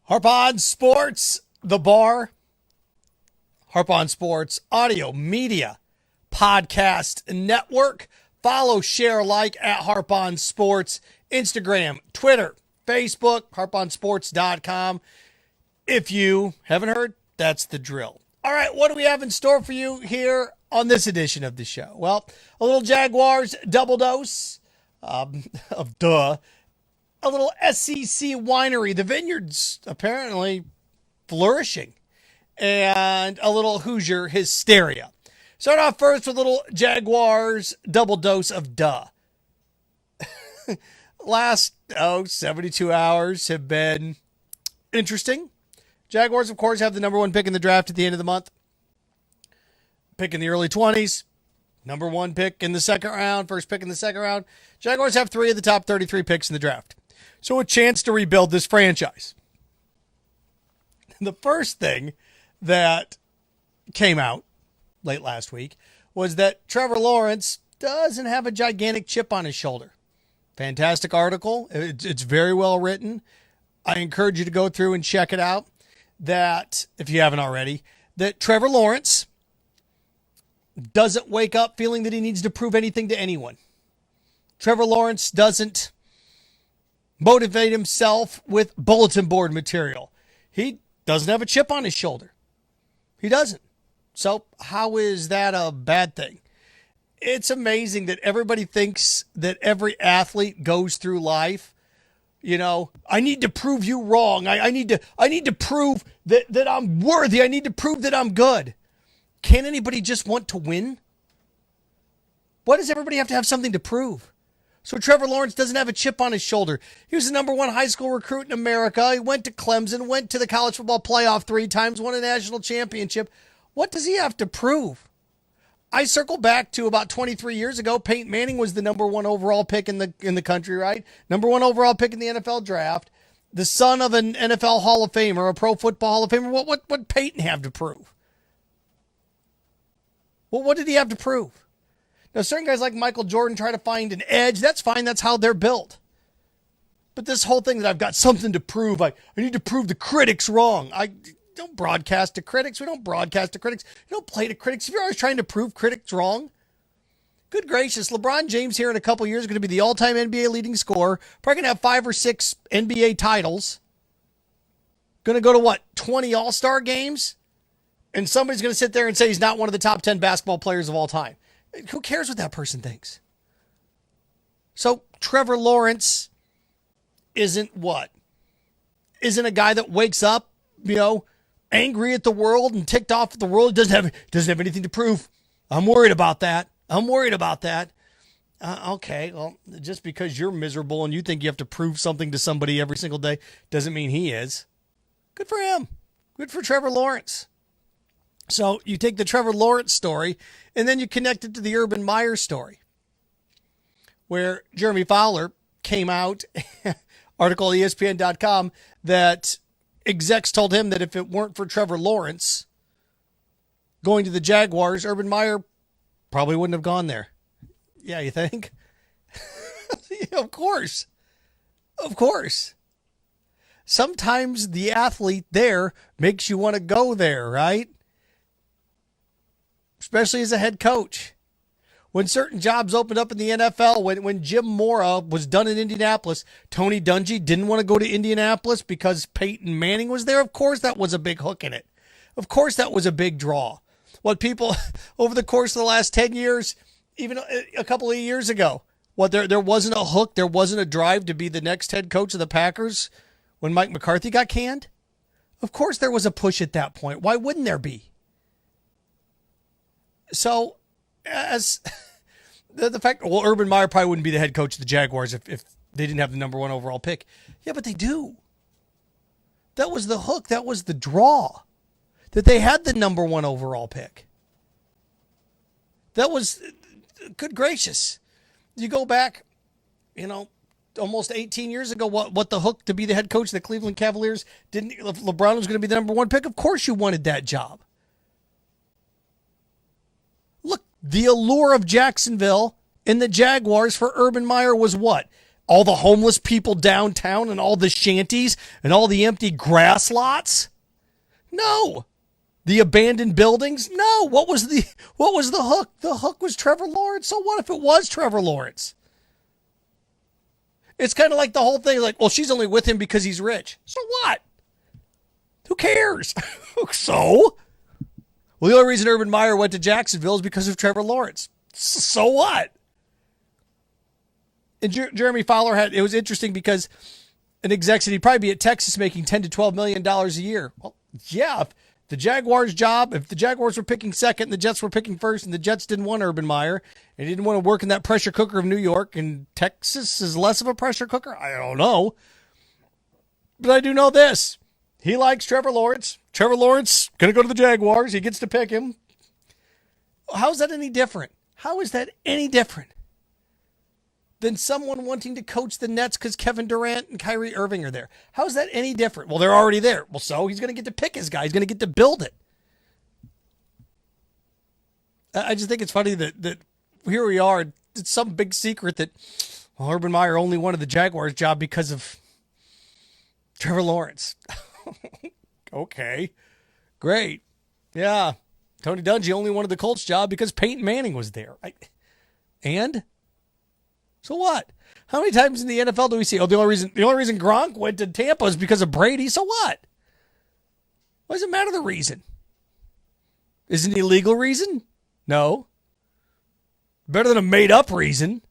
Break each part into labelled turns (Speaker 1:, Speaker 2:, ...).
Speaker 1: Harp on Sports, The Bar, Harp on Sports, Audio Media, Podcast Network. Follow, share, like at Harp on Sports, Instagram, Twitter, Facebook, harponsports.com. If you haven't heard, that's the drill. All right, what do we have in store for you here on this edition of the show? Well, a little Jaguars double dose of duh. A little SEC Winery. The vineyard's apparently flourishing. And a little Hoosier hysteria. Start off first with a little Jaguars double dose of duh. Last, 72 hours have been interesting. Jaguars, of course, have the number one pick in the draft at the end of the month. Pick in the early 20s. Number one pick in the second round. First pick in the second round. Jaguars have 3 of the top 33 picks in the draft. So a chance to rebuild this franchise. The first thing that came out late last week was that Trevor Lawrence doesn't have a gigantic chip on his shoulder. Fantastic article. It's very well written. I encourage you to go through and check it out. That, if you haven't already, that Trevor Lawrence doesn't wake up feeling that he needs to prove anything to anyone. Trevor Lawrence doesn't motivate himself with bulletin board material. He doesn't have a chip on his shoulder. He doesn't. So how is that a bad thing? It's amazing that everybody thinks that every athlete goes through life. You know, I need to prove you wrong. I need to prove that I'm worthy. I need to prove that I'm good. Can't anybody just want to win? Why does everybody have to have something to prove? So Trevor Lawrence doesn't have a chip on his shoulder. He was the number one high school recruit in America. He went to Clemson, went to the college football playoff 3 times, won a national championship. What does he have to prove? I circle back to about 23 years ago. Peyton Manning was the number one overall pick in the country, right? Number one overall pick in the NFL draft. The son of an NFL Hall of Famer, a Pro Football Hall of Famer. What Peyton have to prove? Well, what did he have to prove? Now, certain guys like Michael Jordan try to find an edge. That's fine. That's how they're built. But this whole thing that I've got something to prove, I need to prove the critics wrong. I don't broadcast to critics. We don't broadcast to critics. You don't play to critics. If you're always trying to prove critics wrong, good gracious, LeBron James here in a couple years is going to be the all-time NBA leading scorer. Probably going to have 5 or 6 NBA titles. Going to go to 20 All-Star games? And somebody's going to sit there and say he's not one of the top 10 basketball players of all time. Who cares what that person thinks? So Trevor Lawrence isn't what? Isn't a guy that wakes up, angry at the world and ticked off at the world. Doesn't have anything to prove. I'm worried about that. Okay, well, just because you're miserable and you think you have to prove something to somebody every single day doesn't mean he is. Good for him. Good for Trevor Lawrence. So you take the Trevor Lawrence story and then you connect it to the Urban Meyer story, where Jeremy Fowler came out, article at ESPN.com, that execs told him that if it weren't for Trevor Lawrence going to the Jaguars, Urban Meyer probably wouldn't have gone there. Yeah, you think? Of course. Sometimes the athlete there makes you want to go there, right? Especially as a head coach. When certain jobs opened up in the NFL, when Jim Mora was done in Indianapolis, Tony Dungy didn't want to go to Indianapolis because Peyton Manning was there. Of course that was a big hook in it. Of course that was a big draw. What people, over the course of the last 10 years, even a couple of years ago, there wasn't a hook, there wasn't a drive to be the next head coach of the Packers when Mike McCarthy got canned? Of course there was a push at that point. Why wouldn't there be? So, as the fact, Urban Meyer probably wouldn't be the head coach of the Jaguars if they didn't have the number one overall pick. Yeah, but they do. That was the hook. That was the draw. That they had the number one overall pick. That was, good gracious. You go back, almost 18 years ago, what the hook to be the head coach of the Cleveland Cavaliers didn't, if LeBron was going to be the number one pick, of course you wanted that job. Look, the allure of Jacksonville and the Jaguars for Urban Meyer was what? all the homeless people downtown and all the shanties and all the empty grass lots? No. The abandoned buildings? No. What was the hook? The hook was Trevor Lawrence. So what if it was Trevor Lawrence? It's kind of like the whole thing, like, well, she's only with him because he's rich. So what? Who cares? So? Well, the only reason Urban Meyer went to Jacksonville is because of Trevor Lawrence. So what? And Jeremy Fowler it was interesting because an exec said he'd probably be at Texas making $10 to $12 million a year. Well, yeah, if the Jaguars were picking second and the Jets were picking first and the Jets didn't want Urban Meyer and he didn't want to work in that pressure cooker of New York and Texas is less of a pressure cooker, I don't know. But I do know this. He likes Trevor Lawrence. Trevor Lawrence going to go to the Jaguars. He gets to pick him. How is that any different? How is that any different than someone wanting to coach the Nets because Kevin Durant and Kyrie Irving are there? How is that any different? Well, they're already there. Well, so he's going to get to pick his guy. He's going to get to build it. I just think it's funny that here we are. It's some big secret that Urban Meyer only wanted the Jaguars job because of Trevor Lawrence. Okay, great. Yeah, Tony Dungy only wanted the Colts job because Peyton Manning was there. And so what? How many times in the NFL do we see, the only reason Gronk went to Tampa is because of Brady? So what? Why does it matter the reason? Is it an illegal reason? No. Better than a made-up reason.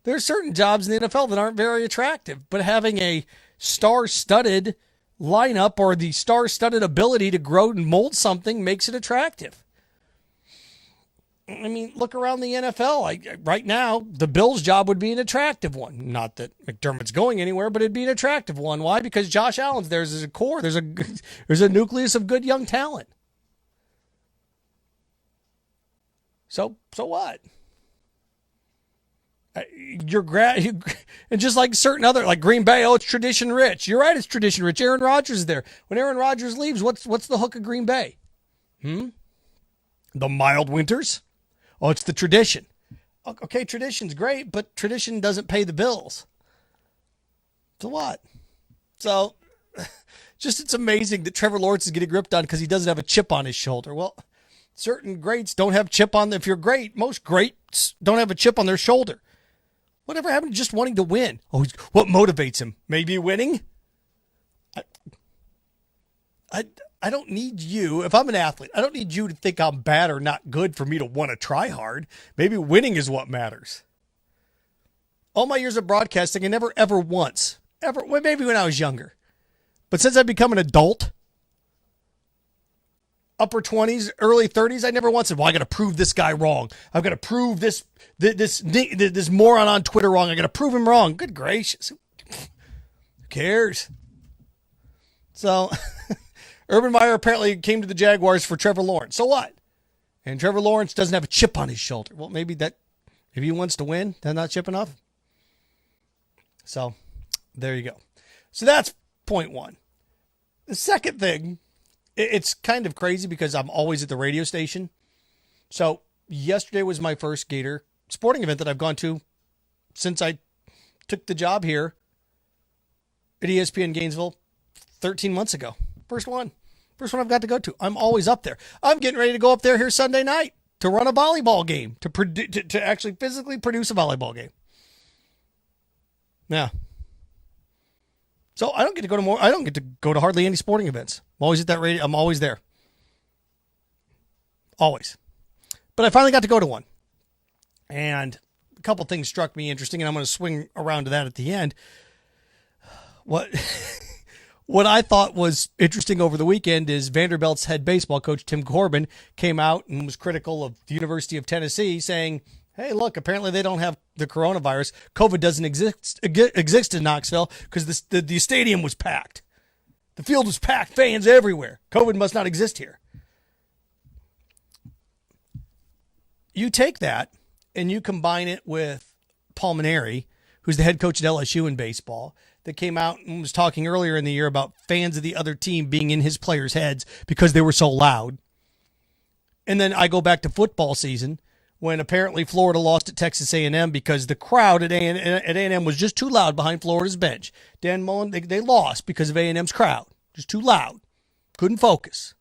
Speaker 1: There are certain jobs in the NFL that aren't very attractive, but having a star-studded lineup or the star-studded ability to grow and mold something makes it attractive. I mean, look around the NFL. Right now, the Bills' job would be an attractive one. Not that McDermott's going anywhere, but it'd be an attractive one. Why? Because Josh Allen's there. There's a core. There's a nucleus of good young talent. So what? And just like certain other, like Green Bay, it's tradition rich. You're right, it's tradition rich. Aaron Rodgers is there. When Aaron Rodgers leaves, what's the hook of Green Bay? The mild winters? Oh, it's the tradition. Okay, tradition's great, but tradition doesn't pay the bills. So what? So, it's amazing that Trevor Lawrence is getting ripped on because he doesn't have a chip on his shoulder. Well, certain greats don't have chip on them. If you're great, most greats don't have a chip on their shoulder. Whatever happened to just wanting to win? Oh, what motivates him? Maybe winning? I don't need you. If I'm an athlete, I don't need you to think I'm bad or not good for me to want to try hard. Maybe winning is what matters. All my years of broadcasting, I never ever once, well, maybe when I was younger, but since I've become an adult, upper 20s, early 30s, I never once said, well, I got to prove this guy wrong. I've got to prove this moron on Twitter wrong. I got to prove him wrong. Good gracious. Who cares? So, Urban Meyer apparently came to the Jaguars for Trevor Lawrence. So what? And Trevor Lawrence doesn't have a chip on his shoulder. Well, maybe he wants to win. That's not chip enough. So, there you go. So that's point one. The second thing, it's kind of crazy because I'm always at the radio station. So yesterday was my first Gator sporting event that I've gone to since I took the job here at ESPN Gainesville 13 months ago. First one I've got to go to. I'm always up there. I'm getting ready to go up there here Sunday night to run a volleyball game, to actually physically produce a volleyball game. Yeah. So I don't get to go to hardly any sporting events. I'm always at that radio. I'm always there. Always. But I finally got to go to one. And a couple things struck me interesting, and I'm going to swing around to that at the end. What I thought was interesting over the weekend is Vanderbilt's head baseball coach, Tim Corbin, came out and was critical of the University of Tennessee, saying, hey, look, apparently they don't have the coronavirus. COVID doesn't exist in Knoxville because the stadium was packed. The field was packed, fans everywhere. COVID must not exist here. You take that and you combine it with Paul Mainieri, who's the head coach at LSU in baseball, that came out and was talking earlier in the year about fans of the other team being in his players' heads because they were so loud. And then I go back to football season when apparently Florida lost at Texas A&M because the crowd at A&M was just too loud behind Florida's bench. Dan Mullen, they lost because of A&M's crowd. Just too loud. Couldn't focus.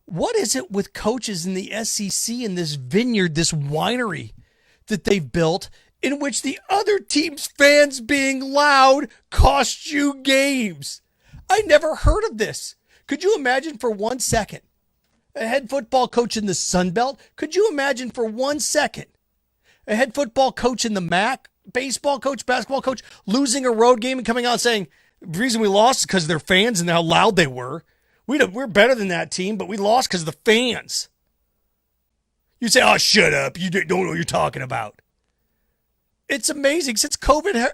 Speaker 1: What is it with coaches in the SEC in this vineyard, this winery that they've built, in which the other team's fans being loud cost you games? I never heard of this. Could you imagine for 1 second a head football coach in the Sun Belt? Could you imagine for 1 second a head football coach in the MAC, baseball coach, basketball coach, losing a road game and coming out saying, the reason we lost is because of their fans and how loud they were. We're better than that team, but we lost because of the fans. You say, oh, shut up. You don't know what you're talking about. It's amazing. Since COVID,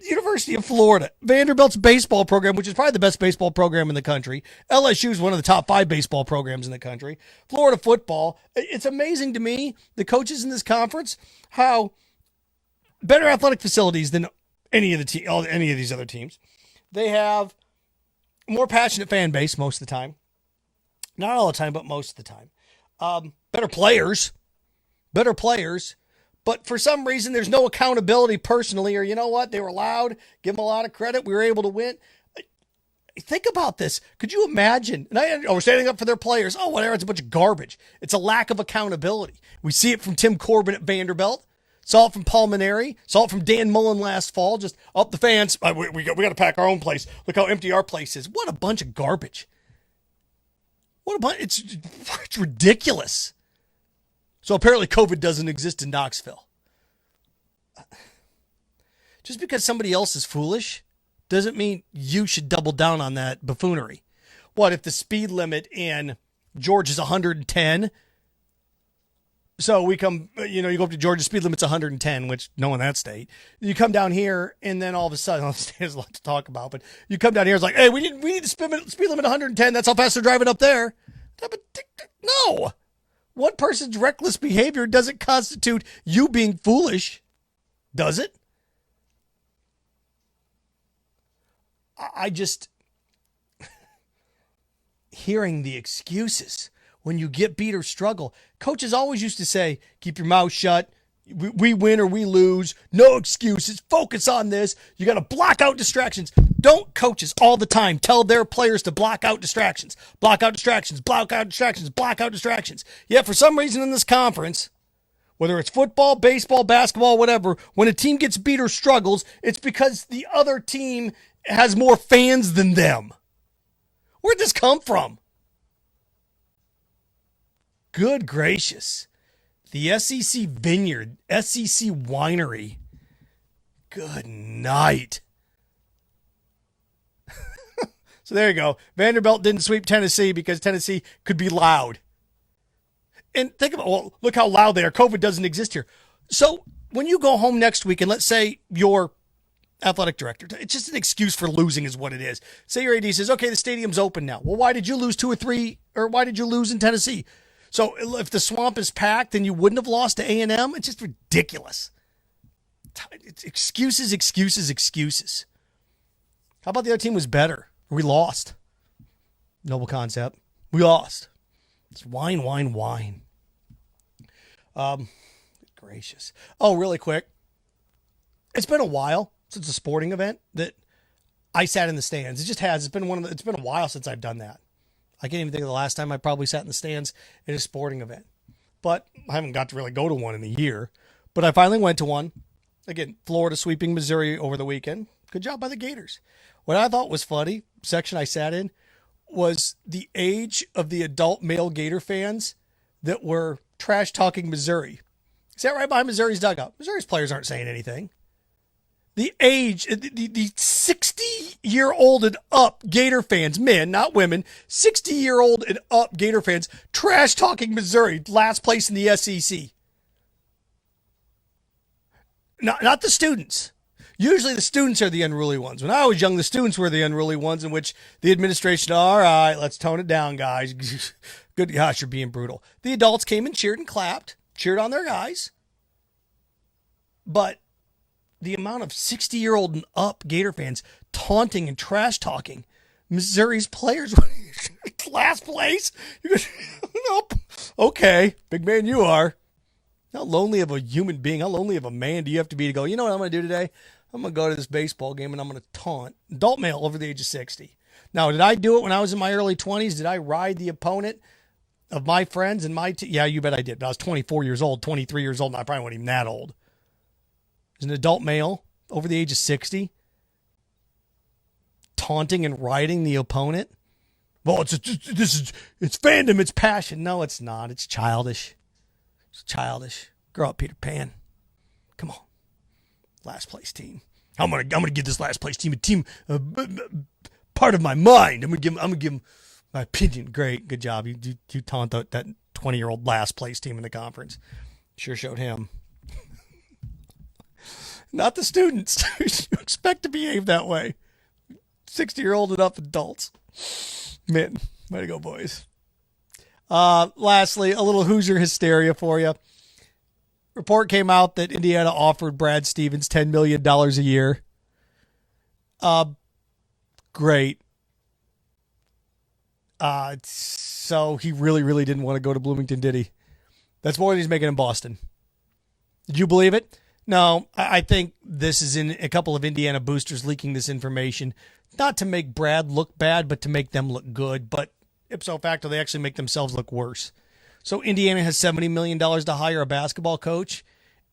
Speaker 1: University of Florida, Vanderbilt's baseball program, which is probably the best baseball program in the country. LSU is one of the top 5 baseball programs in the country. Florida football. It's amazing to me, the coaches in this conference, how better athletic facilities than any of these other teams. They have more passionate fan base most of the time. Not all the time, but most of the time. Better players. But for some reason, there's no accountability personally, or you know what? They were loud. Give them a lot of credit. We were able to win. Think about this. Could you imagine? We're standing up for their players. Oh, whatever. It's a bunch of garbage. It's a lack of accountability. We see it from Tim Corbin at Vanderbilt. Saw it from Paul Maneri. Saw it from Dan Mullen last fall. Just up the fans. We got to pack our own place. Look how empty our place is. What a bunch of garbage. It's ridiculous. So apparently COVID doesn't exist in Knoxville. Just because somebody else is foolish doesn't mean you should double down on that buffoonery. What if the speed limit in Georgia is 110? So we come, you go up to Georgia, speed limit's 110, which no one in that state. You come down here, and then all of a sudden, there's a lot to talk about, but you come down here, it's like, hey, we need the speed limit 110. That's how fast they're driving up there. No. One person's reckless behavior doesn't constitute you being foolish, does it? I just, hearing the excuses when you get beat or struggle. Coaches always used to say, keep your mouth shut. We win or we lose. No excuses. Focus on this. You got to block out distractions. Don't coaches all the time tell their players to block out distractions. Block out distractions. Block out distractions. Block out distractions. Yet for some reason in this conference, whether it's football, baseball, basketball, whatever, when a team gets beat or struggles, it's because the other team has more fans than them. Where'd this come from? Good gracious. The SEC Vineyard, SEC Winery. Good night. So there you go. Vanderbilt didn't sweep Tennessee because Tennessee could be loud. And think about, look how loud they are. COVID doesn't exist here. So when you go home next week and let's say your athletic director, it's just an excuse for losing is what it is. Say your AD says, okay, the stadium's open now. Well, why did you lose 2 or 3, or why did you lose in Tennessee? So if the swamp is packed, then you wouldn't have lost to A&M. It's just ridiculous. It's excuses. How about the other team was better? We lost. Noble concept. We lost. It's wine. Gracious. Oh, really quick. It's been a while since a sporting event that I sat in the stands. It just has. It's been a while since I've done that. I can't even think of the last time I probably sat in the stands at a sporting event. But I haven't got to really go to one in a year. But I finally went to one. Again, Florida sweeping Missouri over the weekend. Good job by the Gators. What I thought was funny, section I sat in, was the age of the adult male Gator fans that were trash-talking Missouri. Sat right behind Missouri's dugout. Missouri's players aren't saying anything. The age, the 60-year-old and up Gator fans, men, not women, 60-year-old and up Gator fans, trash-talking Missouri, last place in the SEC. Not the students. Usually the students are the unruly ones. When I was young, the students were the unruly ones in which the administration, all right, let's tone it down, guys. Good gosh, you're being brutal. The adults came and cheered and clapped, cheered on their guys. But the amount of 60-year-old and up Gator fans taunting and trash-talking Missouri's players last place. Nope. Okay, big man, you are. How lonely of a human being, how lonely of a man do you have to be to go, you know what I'm going to do today? I'm going to go to this baseball game and I'm going to taunt adult male over the age of 60. Now, did I do it when I was in my early 20s? Did I ride the opponent of my friends and my team? Yeah, you bet I did. But I was 24 years old, 23 years old, and I probably wasn't even that old. As an adult male over the age of 60, taunting and riding the opponent. Well, it's fandom, it's passion. No, it's not. It's childish. It's childish. Grow up, Peter Pan. Come on. Last place team. I'm gonna give this last place team a team part of my mind. I'm gonna give them my opinion. Great, good job. You taunt that 20-year-old last place team in the conference. Sure showed him. Not the students. You expect to behave that way. 60-year-old and up adults. Man, way to go, boys. Lastly, a little Hoosier hysteria for you. Report came out that Indiana offered Brad Stevens $10 million a year. Great. So he really didn't want to go to Bloomington, did he? That's more than he's making in Boston. Did you believe it? No, I think this is in a couple of Indiana boosters leaking this information, not to make Brad look bad, but to make them look good. But ipso facto, they actually make themselves look worse. So Indiana has $70 million to hire a basketball coach,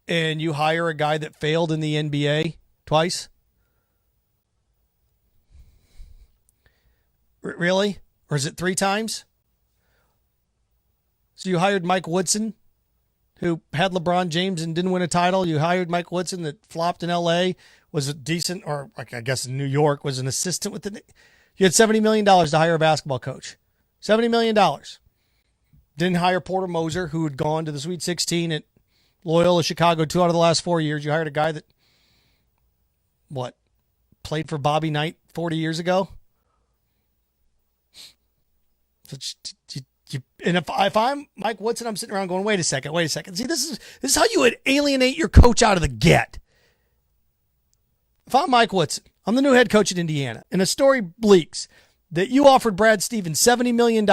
Speaker 1: and you hire a guy that failed in the NBA twice? Really? Or is it 3 times? So you hired Mike Woodson, who had LeBron James and didn't win a title. You hired Mike Woodson that flopped in LA, was a decent, or I guess in New York, was an assistant with the... You had $70 million to hire a basketball coach. $70 million. Didn't hire Porter Moser, who had gone to the Sweet 16 at Loyola Chicago 2 out of the last 4 years. You hired a guy that, played for Bobby Knight 40 years ago? So and if I'm Mike Woodson, I'm sitting around going, wait a second. See, this is how you would alienate your coach out of the get. If I'm Mike Woodson, I'm the new head coach at Indiana, and a story leaks that you offered Brad Stevens $70 million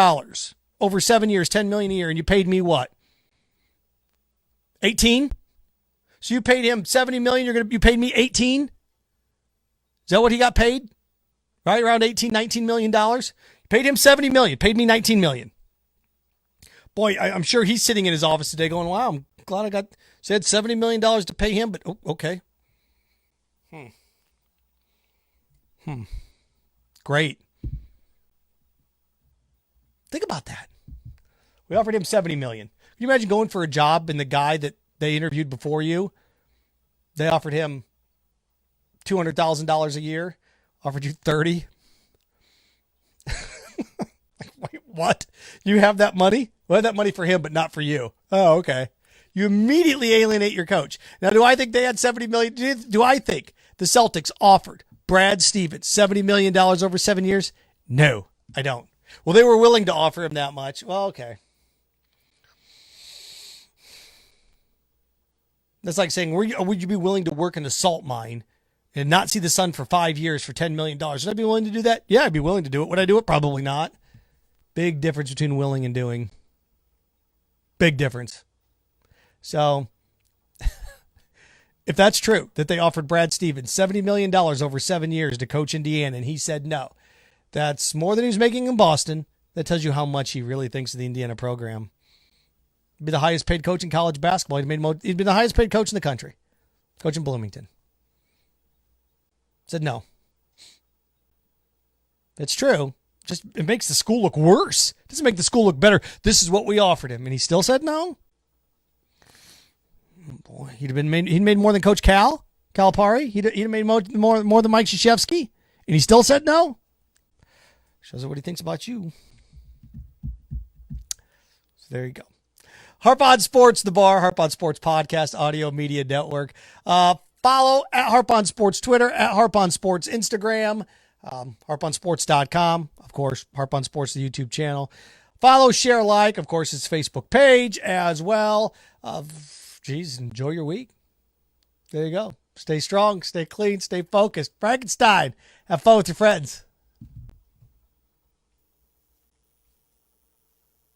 Speaker 1: over 7 years, $10 million a year, and you paid me what? 18? So you paid him $70 million, you paid me 18? Is that what he got paid? Right around $19 million? You paid him $70 million, paid me $19 million. Boy, I'm sure he's sitting in his office today going, wow, I'm glad I said $70 million to pay him, but okay. Great. Think about that. We offered him $70 million. Can you imagine going for a job and the guy that they interviewed before you, they offered him $200,000 a year, offered you $30? Wait, what? You have that money? Well, I have that money for him, but not for you. Oh, okay. You immediately alienate your coach. Now, do I think they had $70 million? Do I think the Celtics offered Brad Stevens $70 million over 7 years? No, I don't. Well, they were willing to offer him that much. Well, okay. That's like saying, would you be willing to work in a salt mine and not see the sun for 5 years for $10 million? Would I be willing to do that? Yeah, I'd be willing to do it. Would I do it? Probably not. Big difference between willing and doing. Big difference. So, if that's true, that they offered Brad Stevens $70 million over 7 years to coach Indiana, and he said no, that's more than he was making in Boston. That tells you how much he really thinks of the Indiana program. He'd be the highest paid coach in college basketball. He'd be the highest paid coach in the country. Coach in Bloomington. Said no. It's true. Just it makes the school look worse. It doesn't make the school look better. This is what we offered him, and he still said no. Oh boy, he'd made more than Coach Calipari. He'd have made more than Mike Krzyzewski, and he still said no. Shows you what he thinks about you. So there you go. Harp on Sports, The Bar, Harp on Sports Podcast, Audio Media Network. Follow at Harp on Sports Twitter, at Harp on Sports Instagram, harponsports.com, of course, Harp on Sports, the YouTube channel. Follow, share, like, of course, his Facebook page as well. Enjoy your week. There you go. Stay strong, stay clean, stay focused. Frankenstein, have fun with your friends.